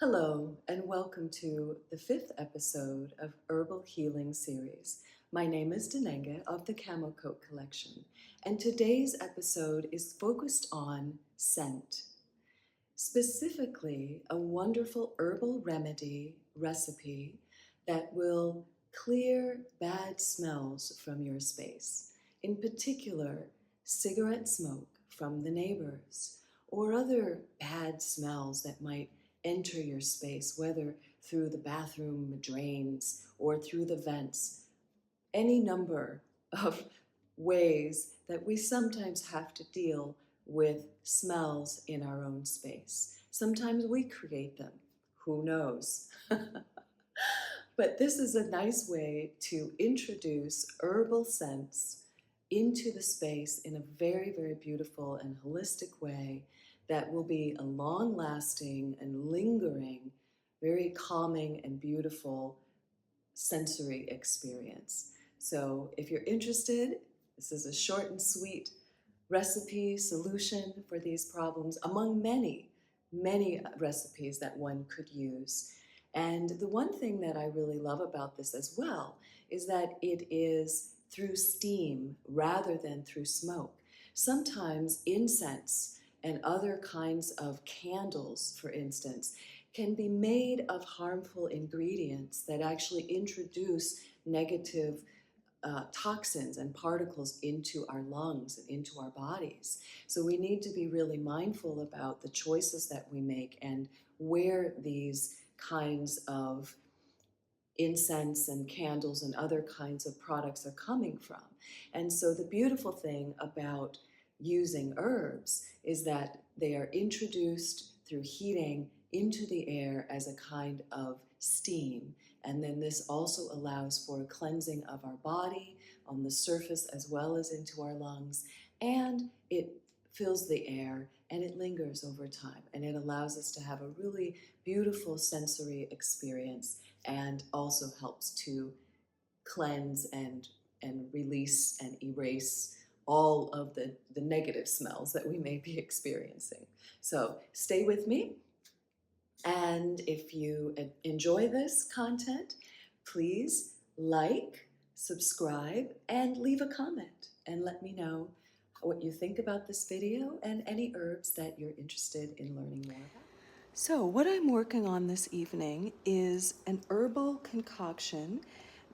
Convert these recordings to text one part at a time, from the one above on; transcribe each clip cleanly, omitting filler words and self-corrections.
Hello, and welcome to the fifth episode of Herbal Healing Series. My name is Denenge of the Camo Coat Collection, and today's episode is focused on scent. Specifically, a wonderful herbal remedy recipe that will clear bad smells from your space. In particular, cigarette smoke from the neighbors or other bad smells that might enter your space, whether through the bathroom drains or through the vents. Any number of ways that we sometimes have to deal with smells in our own space. Sometimes we create them, who knows? But this is a nice way to introduce herbal scents into the space in a very, very beautiful and holistic way that will be a long-lasting and lingering, very calming and beautiful sensory experience. So if you're interested, this is a short and sweet recipe solution for these problems among many, many recipes that one could use. And the one thing that I really love about this as well is that it is through steam rather than through smoke. Sometimes incense and other kinds of candles, for instance, can be made of harmful ingredients that actually introduce negative toxins and particles into our lungs and into our bodies. So we need to be really mindful about the choices that we make and where these kinds of incense and candles and other kinds of products are coming from. And so the beautiful thing about using herbs is that they are introduced through heating into the air as a kind of steam. And then this also allows for a cleansing of our body on the surface as well as into our lungs. And it fills the air and it lingers over time. And it allows us to have a really beautiful sensory experience and also helps to cleanse and release and erase all of the negative smells that we may be experiencing. So stay with me. And if you enjoy this content, please like, subscribe, and leave a comment and let me know what you think about this video and any herbs that you're interested in learning more about. So what I'm working on this evening is an herbal concoction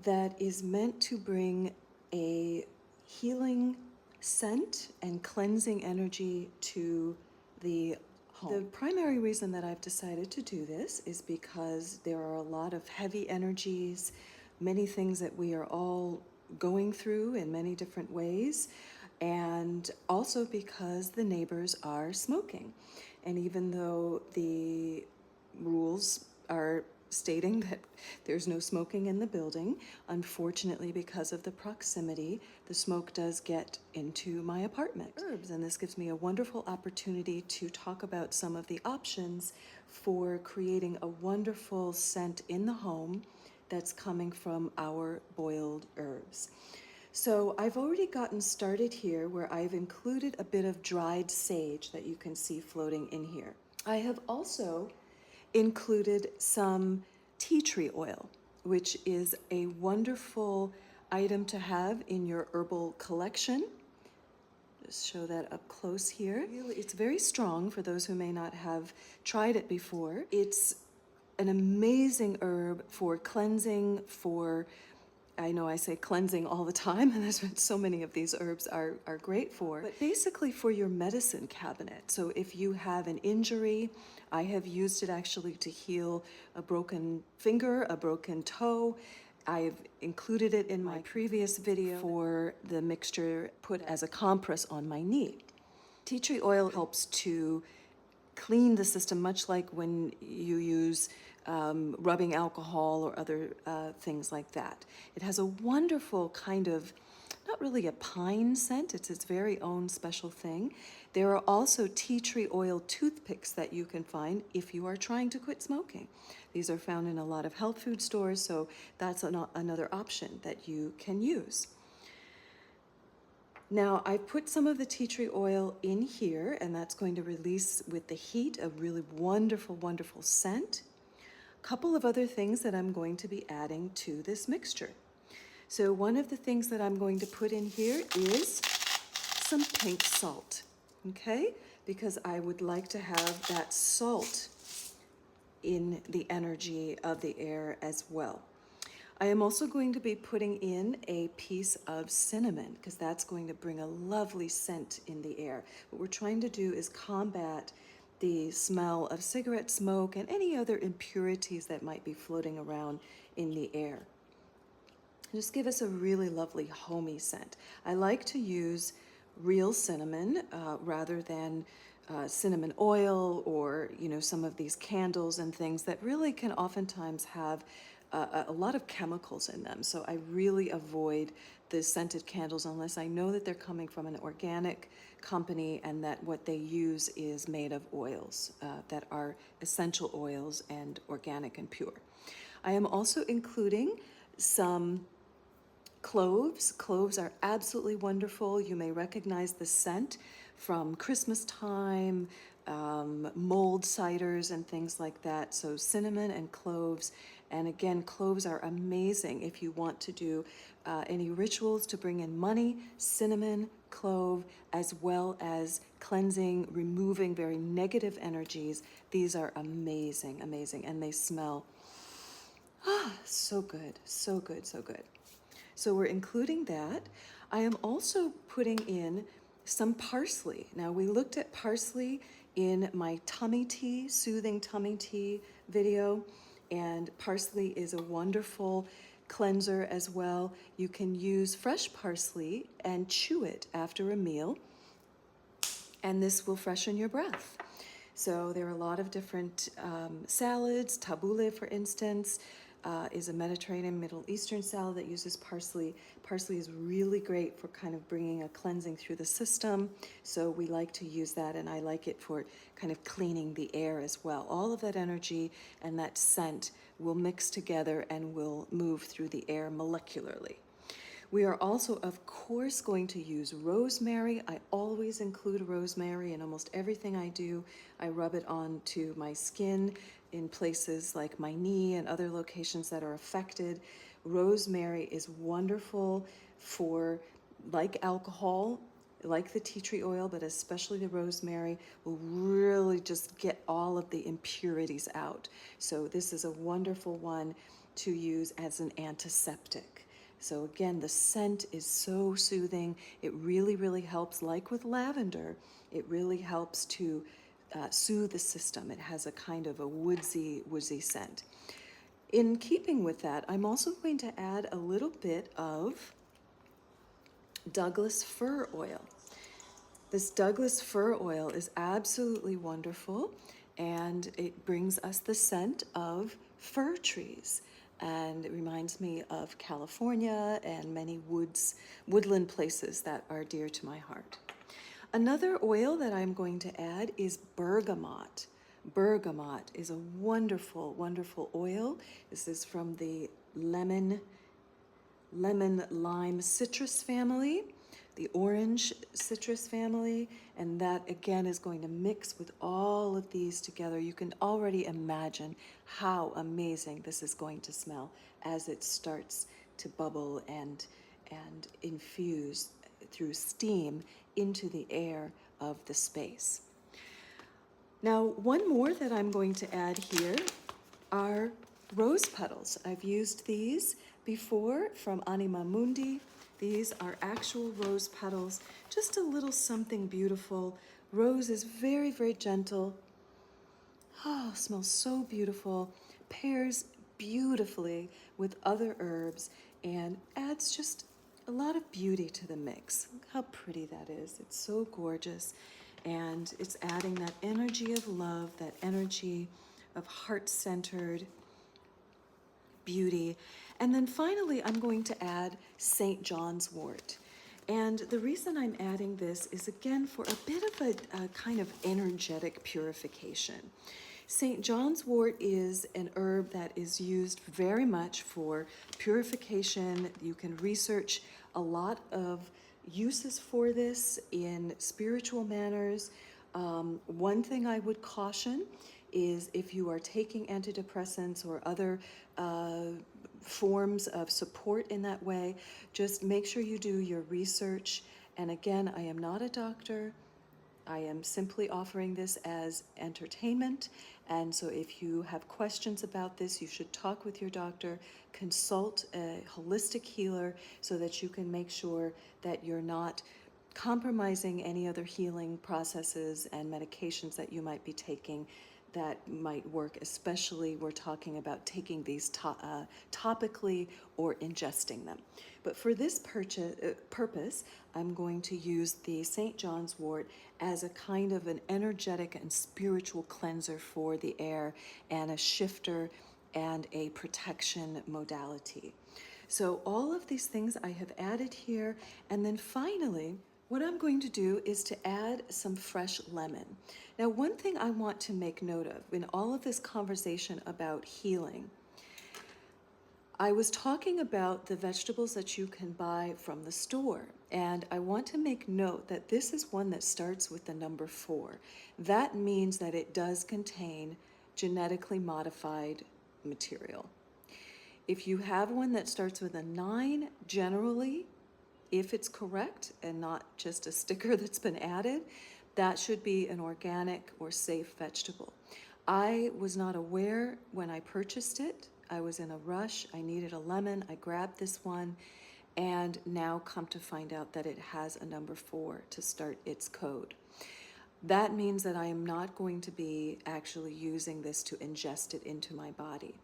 that is meant to bring a healing scent and cleansing energy to the home. The primary reason that I've decided to do this is because there are a lot of heavy energies, many things that we are all going through in many different ways, and also because the neighbors are smoking. And even though the rules are stating that there's no smoking in the building, unfortunately, because of the proximity, the smoke does get into my apartment. Herbs, and this gives me a wonderful opportunity to talk about some of the options for creating a wonderful scent in the home that's coming from our boiled herbs. So I've already gotten started here where I've included a bit of dried sage that you can see floating in here. I have also included some tea tree oil, which is a wonderful item to have in your herbal collection. Just show that up close here. It's very strong for those who may not have tried it before. It's an amazing herb for cleansing, I know I say cleansing all the time, and that's what so many of these herbs are great for, but basically for your medicine cabinet. So if you have an injury, I have used it actually to heal a broken finger, a broken toe. I've included it in my previous video for the mixture put as a compress on my knee. Tea tree oil helps to clean the system, much like when you use rubbing alcohol or other things like that. It has a wonderful kind of, not really a pine scent, it's its very own special thing. There are also tea tree oil toothpicks that you can find if you are trying to quit smoking. These are found in a lot of health food stores, so that's another option that you can use. Now, I put some of the tea tree oil in here, and that's going to release with the heat a really wonderful, wonderful scent. couple of other things that I'm going to be adding to this mixture. So one of the things that I'm going to put in here is some pink salt, okay? Because I would like to have that salt in the energy of the air as well. I am also going to be putting in a piece of cinnamon because that's going to bring a lovely scent in the air. What we're trying to do is combat the smell of cigarette smoke and any other impurities that might be floating around in the air. Just give us a really lovely homey scent. I like to use real cinnamon rather than cinnamon oil or some of these candles and things that really can oftentimes have a lot of chemicals in them. So I really avoid the scented candles unless I know that they're coming from an organic company and that what they use is made of oils that are essential oils and organic and pure. I am also including some cloves. Cloves are absolutely wonderful. You may recognize the scent from Christmas time, mulled ciders and things like that. So cinnamon and cloves. And again, cloves are amazing if you want to do any rituals to bring in money. Cinnamon, clove, as well as cleansing, removing very negative energies. These are amazing, amazing. And they smell so good, so good, so good. So we're including that. I am also putting in some parsley. Now we looked at parsley in my tummy tea, soothing tummy tea video, and parsley is a wonderful cleanser as well. You can use fresh parsley and chew it after a meal, and this will freshen your breath. So there are a lot of different salads. Tabbouleh, for instance, is a Mediterranean Middle Eastern salad that uses parsley. Parsley is really great for kind of bringing a cleansing through the system. So we like to use that, and I like it for kind of cleaning the air as well. All of that energy and that scent will mix together and will move through the air molecularly. We are also, of course, going to use rosemary. I always include rosemary in almost everything I do. I rub it onto my skin in places like my knee and other locations that are affected. Rosemary is wonderful for, like alcohol, like the tea tree oil, but especially the rosemary will really just get all of the impurities out. So this is a wonderful one to use as an antiseptic. So again, the scent is so soothing. It really, really helps. Like with lavender, it really helps to soothe the system. It has a kind of a woodsy scent. In keeping with that, I'm also going to add a little bit of Douglas fir oil. This Douglas fir oil is absolutely wonderful, and it brings us the scent of fir trees. And it reminds me of California and many woodland places that are dear to my heart. Another oil that I'm going to add is bergamot. Bergamot is a wonderful, wonderful oil. This is from the lemon lime citrus family, the orange citrus family, and that again is going to mix with all of these together. You can already imagine how amazing this is going to smell as it starts to bubble and infuse through steam into the air of the space. Now, one more that I'm going to add here are rose petals. I've used these before from Anima Mundi. These are actual rose petals, just a little something beautiful. Rose is very, very gentle. Oh, smells so beautiful. Pairs beautifully with other herbs and adds just a lot of beauty to the mix. Look how pretty that is. It's so gorgeous. And it's adding that energy of love, that energy of heart-centered beauty. And then finally, I'm going to add St. John's wort. And the reason I'm adding this is, again, for a bit of a kind of energetic purification. St. John's wort is an herb that is used very much for purification. You can research a lot of uses for this in spiritual manners. One thing I would caution is if you are taking antidepressants or other forms of support in that way, just make sure you do your research. And again, I am not a doctor. I am simply offering this as entertainment. And so if you have questions about this, you should talk with your doctor, consult a holistic healer so that you can make sure that you're not compromising any other healing processes and medications that you might be taking that might work, especially we're talking about taking these topically or ingesting them. But for this purpose, I'm going to use the St. John's wort as a kind of an energetic and spiritual cleanser for the air and a shifter and a protection modality. So all of these things I have added here, and then finally, what I'm going to do is to add some fresh lemon. Now, one thing I want to make note of in all of this conversation about healing, I was talking about the vegetables that you can buy from the store, and I want to make note that this is one that starts with the number 4. That means that it does contain genetically modified material. If you have one that starts with a 9, generally, if it's correct and not just a sticker that's been added, that should be an organic or safe vegetable. I was not aware when I purchased it. I was in a rush. I needed a lemon. I grabbed this one, and now come to find out that it has a number 4 to start its code. That means that I am not going to be actually using this to ingest it into my body.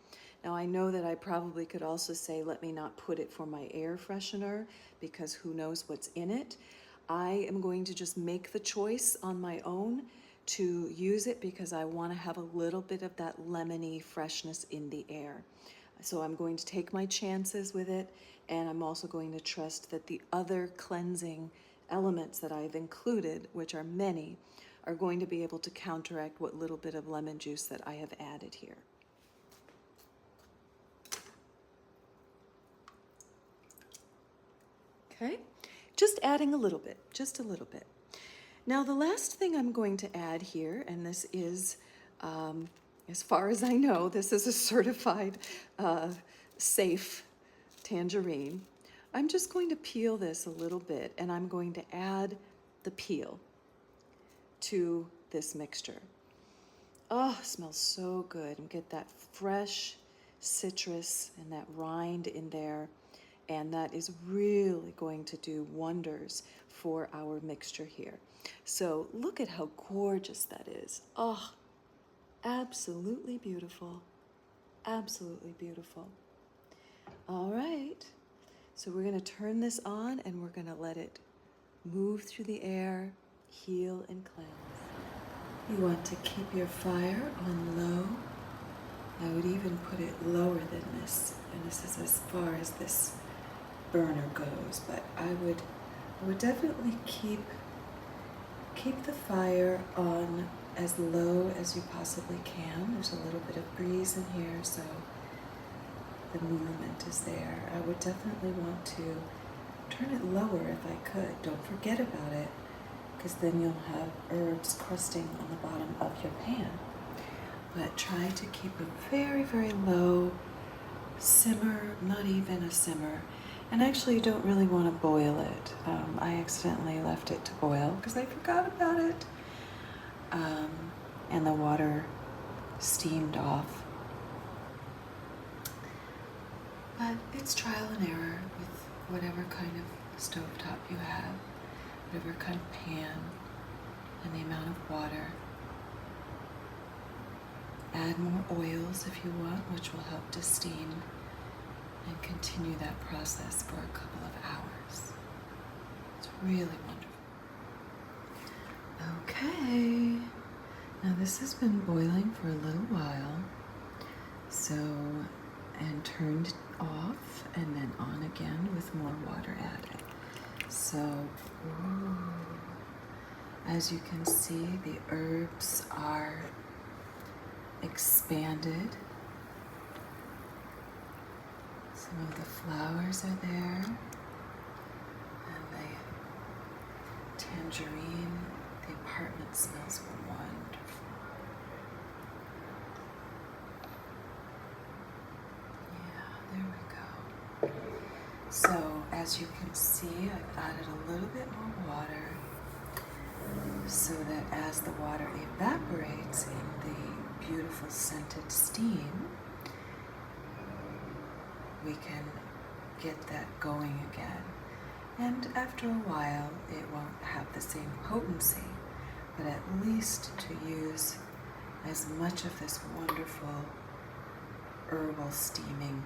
Now, I know that I probably could also say, let me not put it for my air freshener, because who knows what's in it. I am going to just make the choice on my own to use it because I want to have a little bit of that lemony freshness in the air. So I'm going to take my chances with it, and I'm also going to trust that the other cleansing elements that I've included, which are many, are going to be able to counteract what little bit of lemon juice that I have added here. Okay, just adding a little bit, just a little bit. Now, the last thing I'm going to add here, and this is, as far as I know, this is a certified safe tangerine. I'm just going to peel this a little bit, and I'm going to add the peel to this mixture. Oh, it smells so good. And get that fresh citrus and that rind in there. And that is really going to do wonders for our mixture here. So look at how gorgeous that is. Oh, absolutely beautiful. Absolutely beautiful. All right. So we're going to turn this on and we're going to let it move through the air, heal and cleanse. You want to keep your fire on low. I would even put it lower than this. And this is as far as this burner goes, but I would definitely keep the fire on as low as you possibly can. There's a little bit of breeze in here, so the movement is there. I would definitely want to turn it lower if I could. Don't forget about it, because then you'll have herbs crusting on the bottom of your pan. But try to keep a very, very low simmer, not even a simmer. And actually, you don't really want to boil it. I accidentally left it to boil because I forgot about it. And the water steamed off. But it's trial and error with whatever kind of stovetop you have, whatever kind of pan, and the amount of water. Add more oils if you want, which will help to steam, and continue that process for a couple of hours. It's really wonderful. Okay, now this has been boiling for a little while, and turned off and then on again with more water added. So, as you can see, the herbs are expanded. Some of the flowers are there, and the tangerine. The apartment smells wonderful. So as you can see, I've added a little bit more water so that as the water evaporates in the beautiful scented steam, we can get that going again. And after a while, it won't have the same potency, but at least to use as much of this wonderful herbal steaming